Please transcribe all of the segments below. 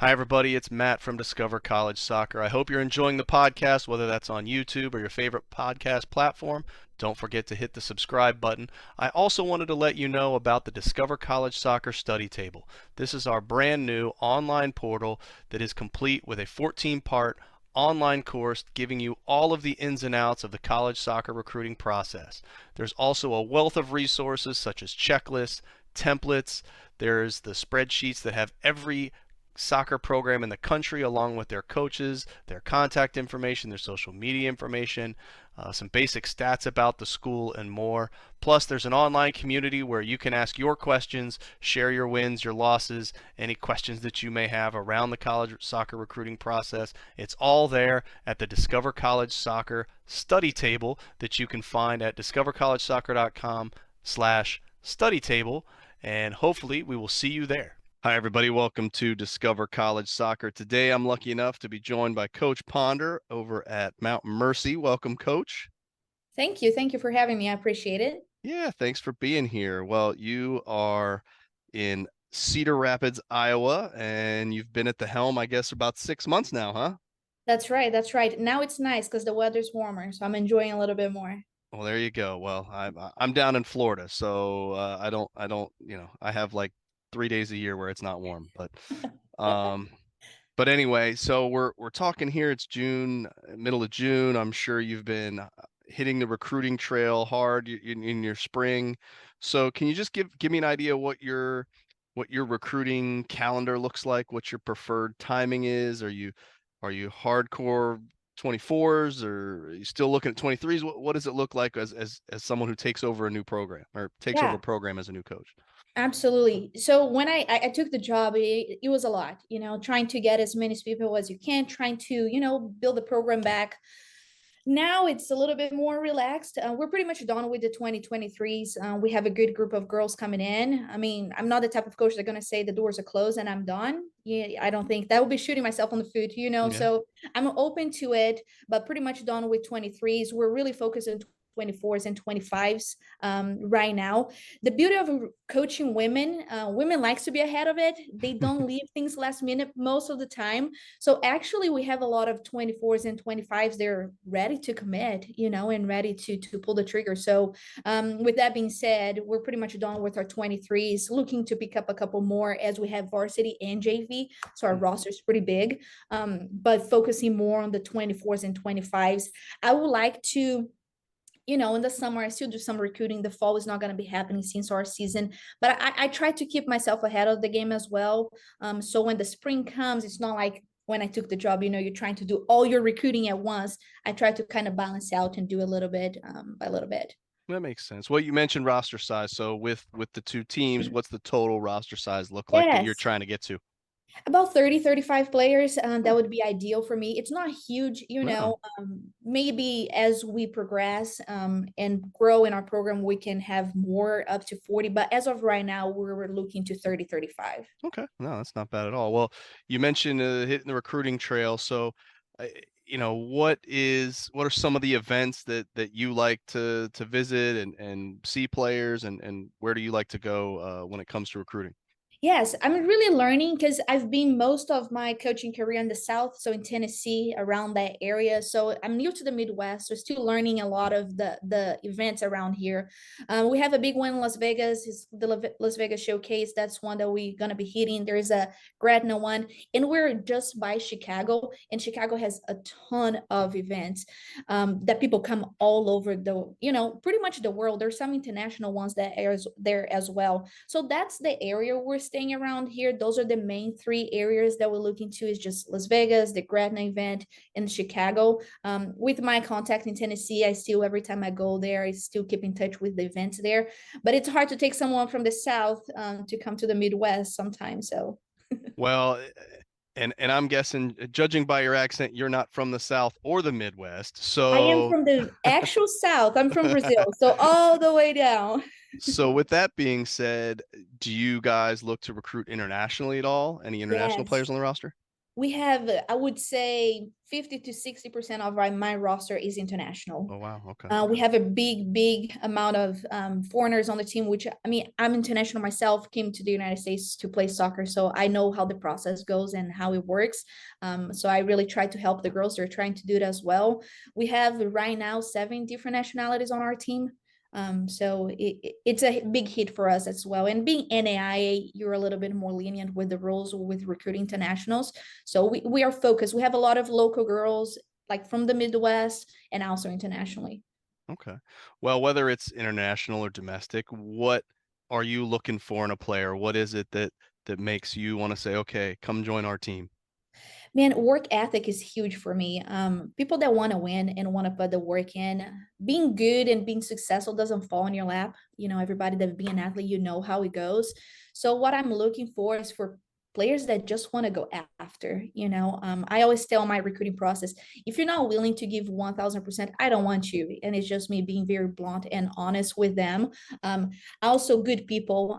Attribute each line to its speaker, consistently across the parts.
Speaker 1: Hi, everybody. It's Matt from Discover College Soccer. I hope you're enjoying the podcast, whether that's on YouTube or your favorite podcast platform. Don't forget to hit the subscribe button. I also wanted to let you know about the Discover College Soccer Study Table. This is our brand new online portal that is complete with a 14-part online course giving you all of the ins and outs of the college soccer recruiting process. There's also a wealth of resources such as checklists, templates. There's the spreadsheets that have every soccer program in the country, along with their coaches, their contact information, their social media information, some basic stats about the school, and more. Plus, there's an online community where you can ask your questions, share your wins, your losses, any questions that you may have around the college soccer recruiting process. It's all there at the Discover College Soccer study table that you can find at discovercollegesoccer.com/study table, and hopefully we will see you there. Hi, everybody. Welcome to Discover College Soccer. Today, I'm lucky enough to be joined by Coach Ponder over at Mountain Mercy. Welcome, Coach.
Speaker 2: Thank you. Thank you for having me. I appreciate it.
Speaker 1: Yeah, thanks for being here. Well, you are in Cedar Rapids, Iowa, and you've been at the helm, I guess, about 6 months now, huh?
Speaker 2: That's right. That's right. Now it's nice because the weather's warmer, so I'm enjoying a little bit more.
Speaker 1: Well, there you go. Well, I'm down in Florida, so I have like 3 days a year where it's not warm, um, But anyway, so we're talking here. It's June, middle of June. I'm sure you've been hitting the recruiting trail hard in your spring. So can you just give me an idea what your recruiting calendar looks like, what your preferred timing is? Are you hardcore 24s, or are you still looking at 23s? What does it look like as someone who takes over a new program or takes over
Speaker 2: Yeah,
Speaker 1: a program as a new coach?
Speaker 2: absolutely. So when I took the job, it was a lot, trying to get as many people as you can, trying to, build the program back. Now it's a little bit more relaxed. We're pretty much done with the 2023s. We have a good group of girls coming in. I mean, I'm not the type of coach that's going to say the doors are closed and I'm done. Yeah, I don't think that would be shooting myself on the foot.
Speaker 1: Yeah.
Speaker 2: So I'm open to it, but pretty much done with 23s. We're really focused on 24s and 25s right now. The beauty of coaching women, women likes to be ahead of it. They don't leave things last minute most of the time. So actually, we have a lot of 24s and 25s. They're ready to commit, and ready to pull the trigger. So with that being said, we're pretty much done with our 23s, looking to pick up a couple more as we have varsity and JV. So our roster is pretty big, but focusing more on the 24s and 25s. I would like to in the summer, I still do some recruiting. The fall is not going to be happening since our season, but I try to keep myself ahead of the game as well. So when the spring comes, it's not like when I took the job, you're trying to do all your recruiting at once. I try to kind of balance out and do a little bit by a little bit.
Speaker 1: That makes sense. Well, you mentioned roster size. So with the two teams, what's the total roster size look like that you're
Speaker 2: Yes.
Speaker 1: trying to get to?
Speaker 2: About 30-35 players. That would be ideal for me. It's not huge,
Speaker 1: No.
Speaker 2: maybe as we progress and grow in our program, we can have more up to 40. But as of right now, we're looking to 30-35.
Speaker 1: Okay. No, that's not bad at all. Well, you mentioned hitting the recruiting trail. So, uh, what are some of the events that you like to visit and see players, and where do you like to go when it comes to recruiting?
Speaker 2: Yes, I'm really learning because I've been most of my coaching career in the South, so in Tennessee, around that area. So I'm new to the Midwest, so still learning a lot of the events around here. We have a big one in Las Vegas, is the Las Vegas Showcase. That's one that we're gonna be hitting. There's a Gretna one, and we're just by Chicago, and Chicago has a ton of events that people come all over pretty much the world. There's some international ones that are there as well. So that's the area we're staying around here. Those are the main three areas that we're looking to is just Las Vegas, the Gretna event, and Chicago. With my contact in Tennessee, I still, every time I go there, I still keep in touch with the events there. But it's hard to take someone from the South to come to the Midwest sometimes. So
Speaker 1: Well, and I'm guessing, judging by your accent, you're not from the South or the Midwest.
Speaker 2: I am
Speaker 1: So,
Speaker 2: from the actual South. I'm from Brazil. So all the way down.
Speaker 1: so with that being said, do you guys look to recruit internationally at all? Any international
Speaker 2: Yes.
Speaker 1: players on the roster?
Speaker 2: We have, I would say, 50 to 60% of my roster is international.
Speaker 1: Oh, wow. Okay.
Speaker 2: We have a big amount of foreigners on the team, which, I mean, I'm international myself, came to the United States to play soccer. So I know how the process goes and how it works. So I really try to help the girls. They're trying to do it as well. We have right now 7 different nationalities on our team. So it's a big hit for us as well. And being NAIA, you're a little bit more lenient with the rules with recruiting internationals. So we are focused. We have a lot of local girls like from the Midwest and also internationally.
Speaker 1: Okay. Well, whether it's international or domestic, what are you looking for in a player? What is it that makes you want to say, okay, come join our team?
Speaker 2: Man, work ethic is huge for me. People that want to win and want to put the work in, being good and being successful doesn't fall in your lap. You know, everybody that be an athlete, you know how it goes. So what I'm looking for is for players that just want to go after. I always tell my recruiting process, if you're not willing to give 1000%, I don't want you. And it's just me being very blunt and honest with them. um, Also good people.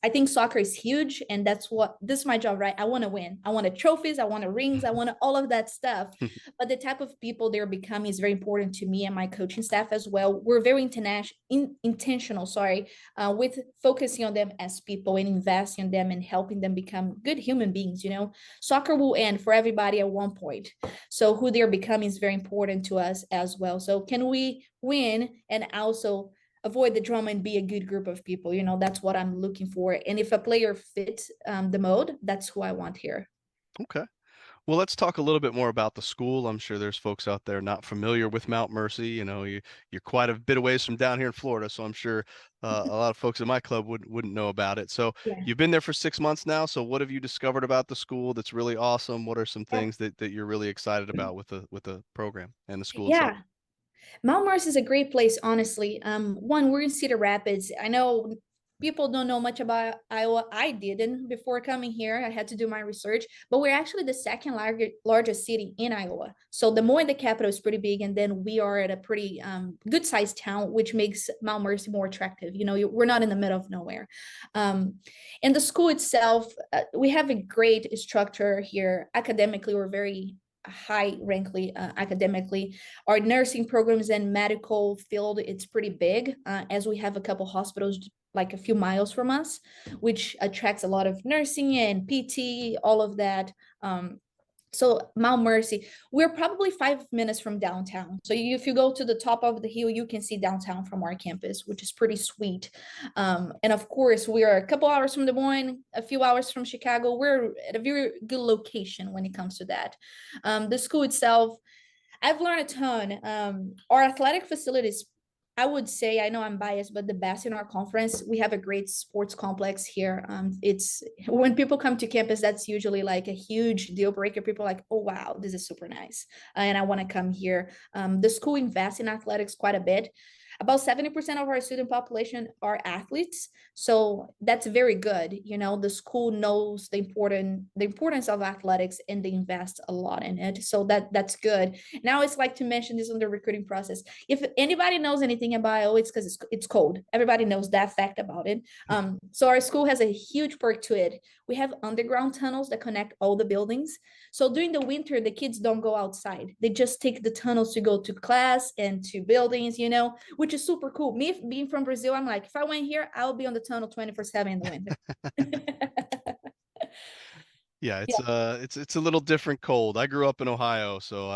Speaker 2: I think soccer is huge, and this is my job, right? I want to win. I want trophies, I want rings, I want all of that stuff. But the type of people they're becoming is very important to me and my coaching staff as well. We're very intentional, sorry, with focusing on them as people and investing in them and helping them become good human beings. Soccer will end for everybody at one point, so who they're becoming is very important to us as well. So can we win and also avoid the drama and be a good group of people? That's what I'm looking for. And if a player fits the mode, that's who I want here.
Speaker 1: Okay. Well, let's talk a little bit more about the school. I'm sure there's folks out there not familiar with Mount Mercy. You're quite a bit away from down here in Florida, so I'm sure a lot of folks in my club wouldn't know about it. So
Speaker 2: Yeah.
Speaker 1: you've been there for 6 months now. So what have you discovered about the school that's really awesome? What are some
Speaker 2: Yeah.
Speaker 1: things that you're really excited about with the program and the school itself?
Speaker 2: Yeah. Mount Morris is a great place, honestly. One, we're in Cedar Rapids. I know people don't know much about Iowa. I didn't before coming here. I had to do my research, but we're actually the second largest city in Iowa. So Des Moines, the capital, is pretty big, and then we are at a pretty good sized town, which makes Mount Mercy more attractive. We're not in the middle of nowhere. Um, and the school itself, we have a great structure here. Academically, we're very high rankly academically. Our nursing programs and medical field, it's pretty big, as we have a couple hospitals like a few miles from us, which attracts a lot of nursing and PT, all of that. So Mount Mercy, we're probably 5 minutes from downtown. So if you go to the top of the hill, you can see downtown from our campus, which is pretty sweet. And of course, we are a couple hours from Des Moines, a few hours from Chicago. We're at a very good location when it comes to that. The school itself, I've learned a ton. Our athletic facilities, I would say, I know I'm biased, but the best in our conference. We have a great sports complex here. It's when people come to campus, that's usually like a huge deal breaker. People are like, oh wow, this is super nice, and I want to come here. The school invests in athletics quite a bit. About 70% of our student population are athletes, so that's very good. The school knows the importance of athletics, and they invest a lot in it. So that's good. Now it's like to mention this on the recruiting process. If anybody knows anything about Iowa, it's because it's cold. Everybody knows that fact about it. So our school has a huge perk to it. We have underground tunnels that connect all the buildings. So during the winter, the kids don't go outside. They just take the tunnels to go to class and to buildings, which is super cool. Me being from Brazil, I'm like, if I went here, I'll be on the tunnel 24/7 in the winter.
Speaker 1: Yeah,
Speaker 2: Yeah,
Speaker 1: it's a little different cold. I grew up in Ohio, so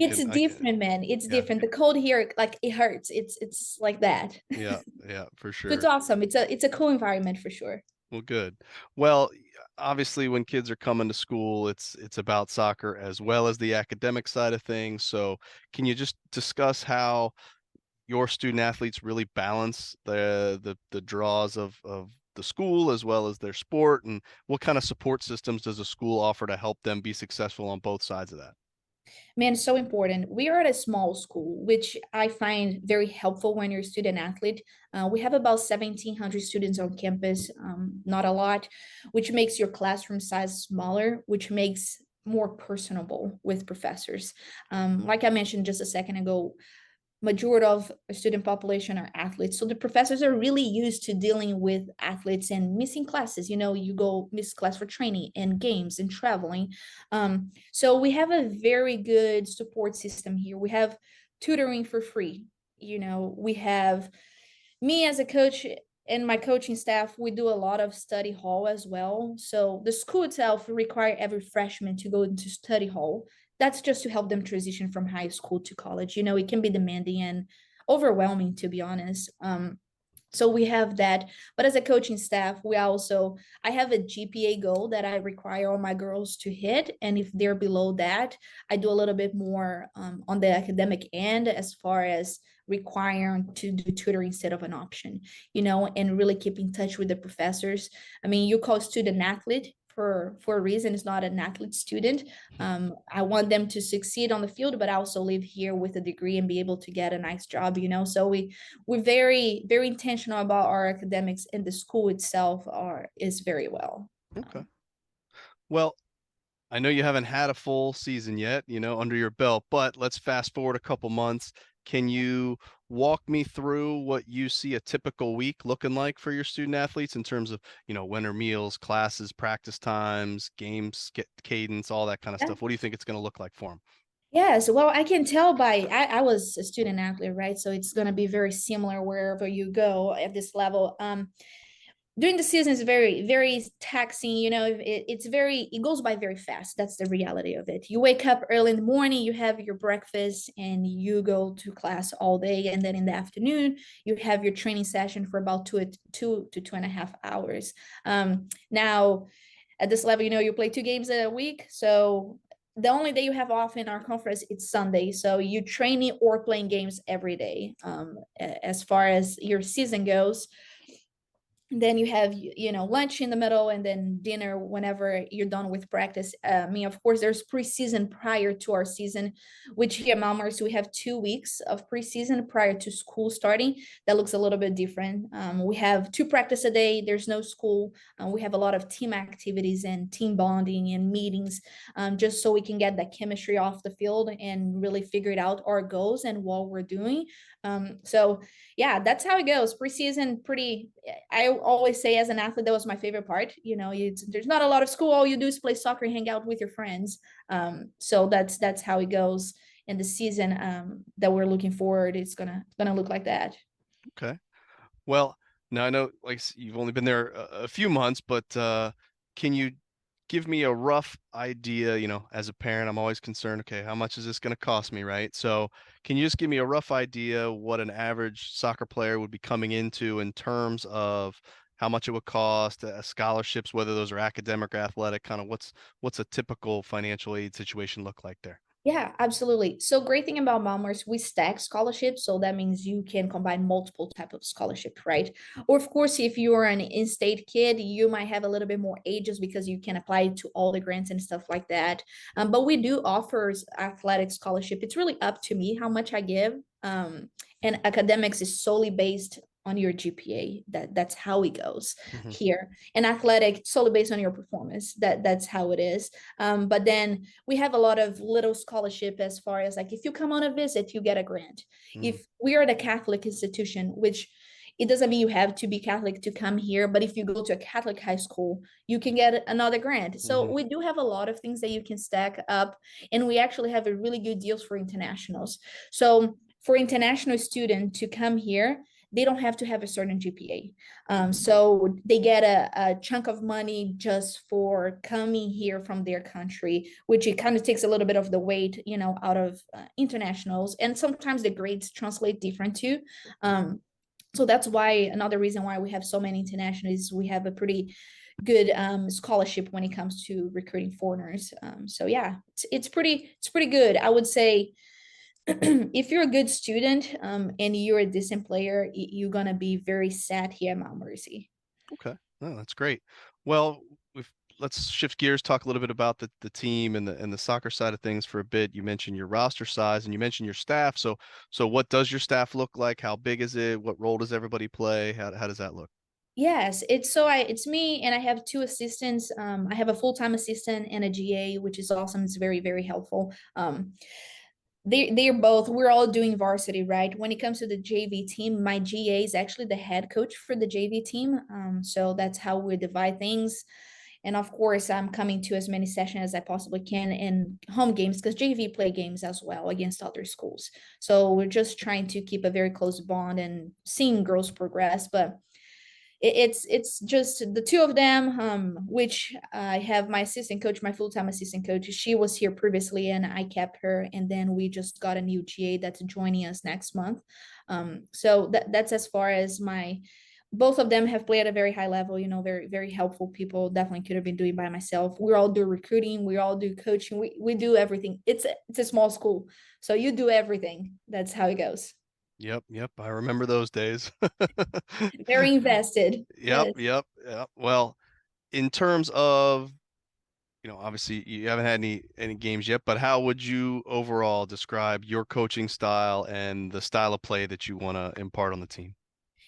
Speaker 2: it's
Speaker 1: I can
Speaker 2: different, man. It's
Speaker 1: yeah.
Speaker 2: different. The cold here, like it hurts. It's like that.
Speaker 1: Yeah, yeah, for
Speaker 2: So it's
Speaker 1: sure.
Speaker 2: awesome. It's a cool environment for sure.
Speaker 1: Well, good. Well, obviously when kids are coming to school, it's about soccer as well as the academic side of things. So, can you just discuss how your student athletes really balance the draws of the school as well as their sport, and what kind of support systems does a school offer to help them be successful on both sides of that?
Speaker 2: Man, so important. We are at a small school, which I find very helpful when you're a student athlete. We have about 1,700 students on campus, not a lot, which makes your classroom size smaller, which makes more personable with professors. Like I mentioned just a second ago, majority of a student population are athletes. So the professors are really used to dealing with athletes and missing classes. You know, you go miss class for training and games and traveling. So we have a very good support system here. We have tutoring for free. You know, we have me as a coach and my coaching staff, we do a lot of study hall as well. So the school itself require every freshman to go into study hall. That's just to help them transition from high school to college. You know, it can be demanding and overwhelming, to be honest. So we have that, but as a coaching staff, we also, I have a GPA goal that I require all my girls to hit, and if they're below that, I do a little bit more on the academic end, as far as requiring to do tutoring instead of an option, you know, and really keep in touch with the professors. I mean, you call student athlete for a reason. It's not an athlete student. I want them to succeed on the field, but I also live here with a degree and be able to get a nice job, you know. So we're very very intentional about our academics, and the school itself are is very well.
Speaker 1: Okay. Well, I know you haven't had a full season yet, under your belt, but let's fast forward a couple months. Can you walk me through what you see a typical week looking like for your student athletes in terms of, winter meals, classes, practice times, games, cadence, all that kind of
Speaker 2: Yeah.
Speaker 1: stuff? What do you think it's going to look like for them?
Speaker 2: Yes, well, I can tell by I was a student athlete, right? So it's going to be very similar wherever you go at this level. During the season is very very taxing, you know. It's very, it goes by very fast. That's the reality of it. You wake up early in the morning, you have your breakfast, and you go to class all day, and then in the afternoon you have your training session for about 2 to 2.5 hours. Now at this level, you know, you play 2 games a week, so the only day you have off in our conference it's Sunday. So you training or playing games every day. As far as your season goes, then you have, you know, lunch in the middle, and then dinner whenever you're done with practice. I mean, of course there's preseason prior to our season, which here at Malmers we have 2 weeks of preseason prior to school starting. That looks a little bit different. We have 2 practice a day, there's no school. We have a lot of team activities and team bonding and meetings, just so we can get that chemistry off the field and really figure it out our goals and what we're doing. So yeah, that's how it goes. Preseason, pretty. I always say, as an athlete, that was my favorite part. You know, there's not a lot of school. All you do is play soccer and hang out with your friends. So that's how it goes. And the season that we're looking forward, it's gonna look like that.
Speaker 1: Okay. Well, now I know like you've only been there a few months, but can you give me a rough idea? As a parent, I'm always concerned, okay, how much is this going to cost me, right? So can you just give me a rough idea what an average soccer player would be coming into in terms of how much it would cost, scholarships, whether those are academic or athletic, kind of what's a typical financial aid situation look like there?
Speaker 2: Yeah, absolutely. So great thing about Malmers, we stack scholarships. So that means you can combine multiple type of scholarship, right? Or of course, if you're an in-state kid, you might have a little bit more ages because you can apply to all the grants and stuff like that. But we do offer athletic scholarship. It's really up to me how much I give. And academics is solely based on your GPA. That's how it goes
Speaker 1: Hmm.
Speaker 2: here. And athletic solely based on your performance. That's how it is. But then we have a lot of little scholarship, as far as like if you come on a visit you get a grant.
Speaker 1: Hmm.
Speaker 2: If we are the Catholic institution, which it doesn't mean you have to be Catholic to come here, but if you go to a Catholic high school you can get another grant. So
Speaker 1: Hmm.
Speaker 2: we do have a lot of things that you can stack up, and we actually have a really good deals for internationals. So for international student to come here, they don't have to have a certain GPA. So they get a chunk of money just for coming here from their country, which it kind of takes a little bit of the weight, you know, out of internationals. And sometimes the grades translate different too. Um, so that's why another reason why we have so many internationals is we have a pretty good scholarship when it comes to recruiting foreigners. So yeah, it's pretty good. I would say if you're a good student and you're a decent player, you're gonna be very sad here at Mount Mercy.
Speaker 1: Okay. No, that's great. Well, we've let's shift gears, talk a little bit about the team and the soccer side of things for a bit. You mentioned your roster size and you mentioned your staff. So what does your staff look like? How big is it? What role does everybody play? How does that look?
Speaker 2: Yes, it's me, and I have 2 assistants. I have a full-time assistant and a GA, which is awesome. It's very very helpful. They're both, we're all doing varsity, right? When it comes to the JV team, my GA is actually the head coach for the JV team. So that's how we divide things. And of course, I'm coming to as many sessions as I possibly can in home games, because JV play games as well against other schools. So we're just trying to keep a very close bond and seeing girls progress. But it's just the two of them, which I have my assistant coach, my full-time assistant coach. She was here previously and I kept her, and then we just got a new GA that's joining us next month. So that's as far as my, both of them have played at a very high level, you know, very, very helpful people. Definitely could have been doing by myself. We all do recruiting, we all do coaching, we do everything. It's a small school, so you do everything. That's how it goes.
Speaker 1: Yep, yep. I remember those days.
Speaker 2: Very invested.
Speaker 1: Yep,
Speaker 2: Yes.
Speaker 1: yep, yep. Well, in terms of, obviously you haven't had any games yet, but how would you overall describe your coaching style and the style of play that you want to impart on the team?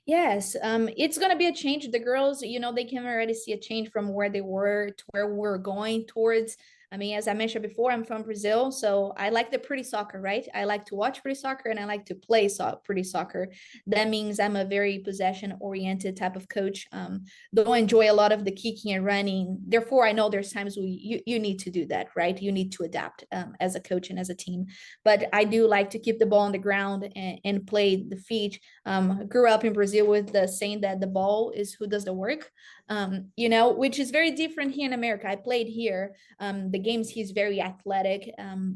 Speaker 2: Yes, it's gonna be a change. The girls, you know, they can already see a change from where they were to where we're going towards. I mean, as I mentioned before, I'm from Brazil, so I like the pretty soccer, right? I like to watch pretty soccer and I like to play pretty soccer. That means I'm a very possession-oriented type of coach. Don't enjoy a lot of the kicking and running. Therefore, I know there's times you need to do that, right? You need to adapt as a coach and as a team. But I do like to keep the ball on the ground and play the feet. Grew up in Brazil with the saying that the ball is who does the work, you know, which is very different here in America. I played here. The games, he's very athletic,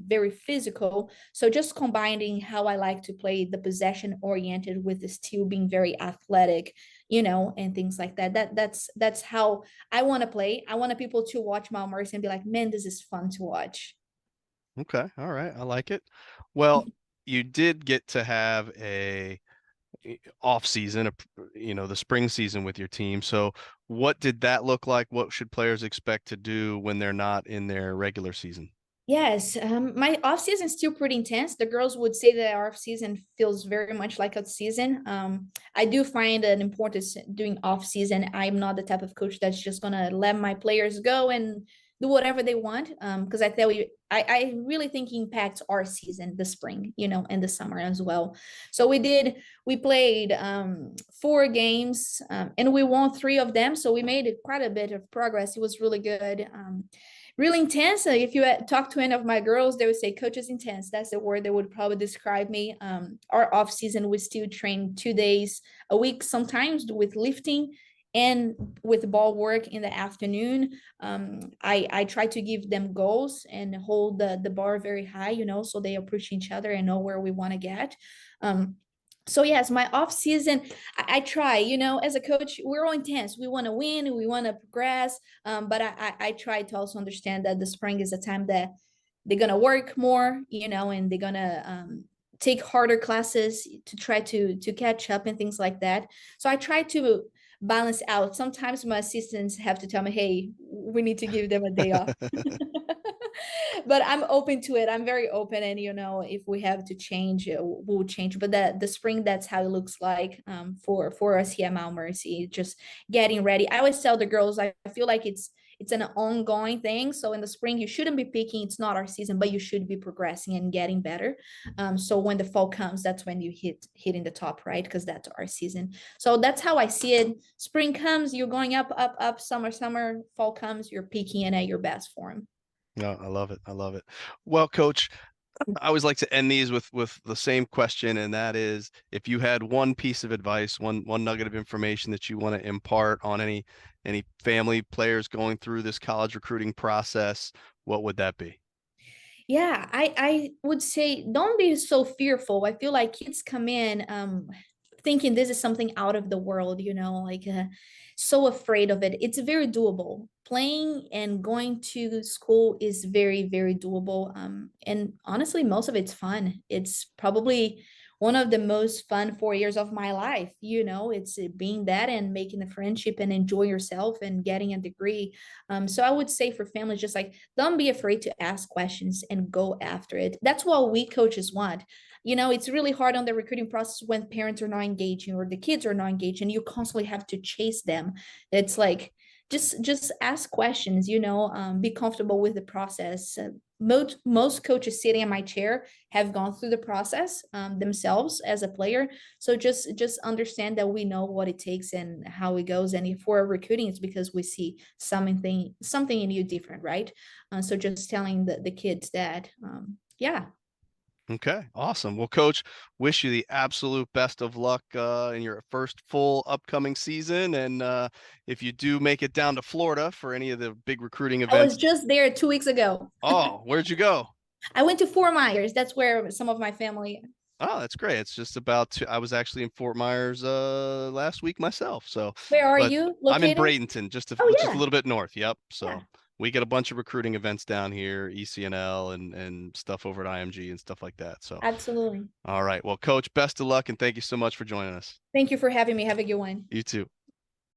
Speaker 2: very physical. So just combining how I like to play the possession oriented with the still being very athletic, you know, and things like that. That's how I want to play. I want people to watch Mount Mercy and be like, man, this is fun to watch.
Speaker 1: Okay, all right, I like it. Well, you did get to have a off season, the spring season with your team. So what did that look like? What should players expect to do when they're not in their regular season?
Speaker 2: Yes, my off season is still pretty intense. The girls would say that our off season feels very much like a season. I do find an importance doing off season. I'm not the type of coach that's just gonna let my players go and do whatever they want. Because I tell you, I really think it impacts our season, the spring, you know, and the summer as well. So we played 4 games, and we won 3 of them. So we made quite a bit of progress. It was really good. Really intense. If you talk to any of my girls, they would say coach is intense. That's the word that would probably describe me. Our off season, we still train 2 days a week, sometimes with lifting and with ball work in the afternoon. I try to give them goals and hold the bar very high, you know, so they approach each other and know where we want to get. So yes, my off season, I try, you know, as a coach, we're all intense. We want to win, we want to progress. But I try to also understand that the spring is a time that they're gonna work more, you know, and they're gonna take harder classes to try to catch up and things like that. So I try to balance out. Sometimes my assistants have to tell me, hey, we need to give them a day off. But I'm open to it. I'm very open, and you know, if we have to change, we'll change. But the spring, that's how it looks like for us here at Mount Mercy. Just getting ready. I always tell the girls, I feel like it's an ongoing thing. So in the spring, you shouldn't be picking. It's not our season, but you should be progressing and getting better. So when the fall comes, that's when you hitting the top, right? Because that's our season. So that's how I see it. Spring comes, you're going up, up, up. Summer, fall comes, you're peaking and at your best form.
Speaker 1: No, I love it. I love it. Well, coach, I always like to end these with the same question, and that is, if you had one piece of advice, one nugget of information that you want to impart on any family players going through this college recruiting process, what would that be?
Speaker 2: Yeah, I would say don't be so fearful. I feel like kids come in thinking this is something out of the world, you know, like so afraid of it. It's very doable. Playing and going to school is very, very doable. And honestly, most of it's fun. It's probably one of the most fun 4 years of my life. You know, it's being that and making a friendship and enjoy yourself and getting a degree. So I would say for families, just like don't be afraid to ask questions and go after it. That's what we coaches want. You know, it's really hard on the recruiting process when parents are not engaging or the kids are not engaged and you constantly have to chase them. It's like just ask questions, you know, be comfortable with the process. most coaches sitting in my chair have gone through the process themselves as a player. So just understand that we know what it takes and how it goes. And if we're recruiting, it's because we see something in you different, right? So just telling the kids that, yeah.
Speaker 1: Okay, awesome. Well, Coach, wish you the absolute best of luck in your first full upcoming season. And if you do make it down to Florida for any of the big recruiting
Speaker 2: I was
Speaker 1: events,
Speaker 2: just there 2 weeks ago.
Speaker 1: oh, where'd you go?
Speaker 2: I went to Fort Myers. That's where some of my family.
Speaker 1: Oh, that's great. It's just about I was actually in Fort Myers last week myself. So,
Speaker 2: Where are
Speaker 1: but
Speaker 2: you
Speaker 1: I'm in
Speaker 2: located?
Speaker 1: Bradenton,
Speaker 2: Oh
Speaker 1: just a
Speaker 2: yeah,
Speaker 1: little bit north. Yep.
Speaker 2: yeah,
Speaker 1: So we get a bunch of recruiting events down here, ECNL and stuff over at IMG and stuff like that. So,
Speaker 2: absolutely.
Speaker 1: all right. Well, Coach, best of luck and thank you so much for joining us.
Speaker 2: Thank you for having me. Have a good one.
Speaker 1: You too.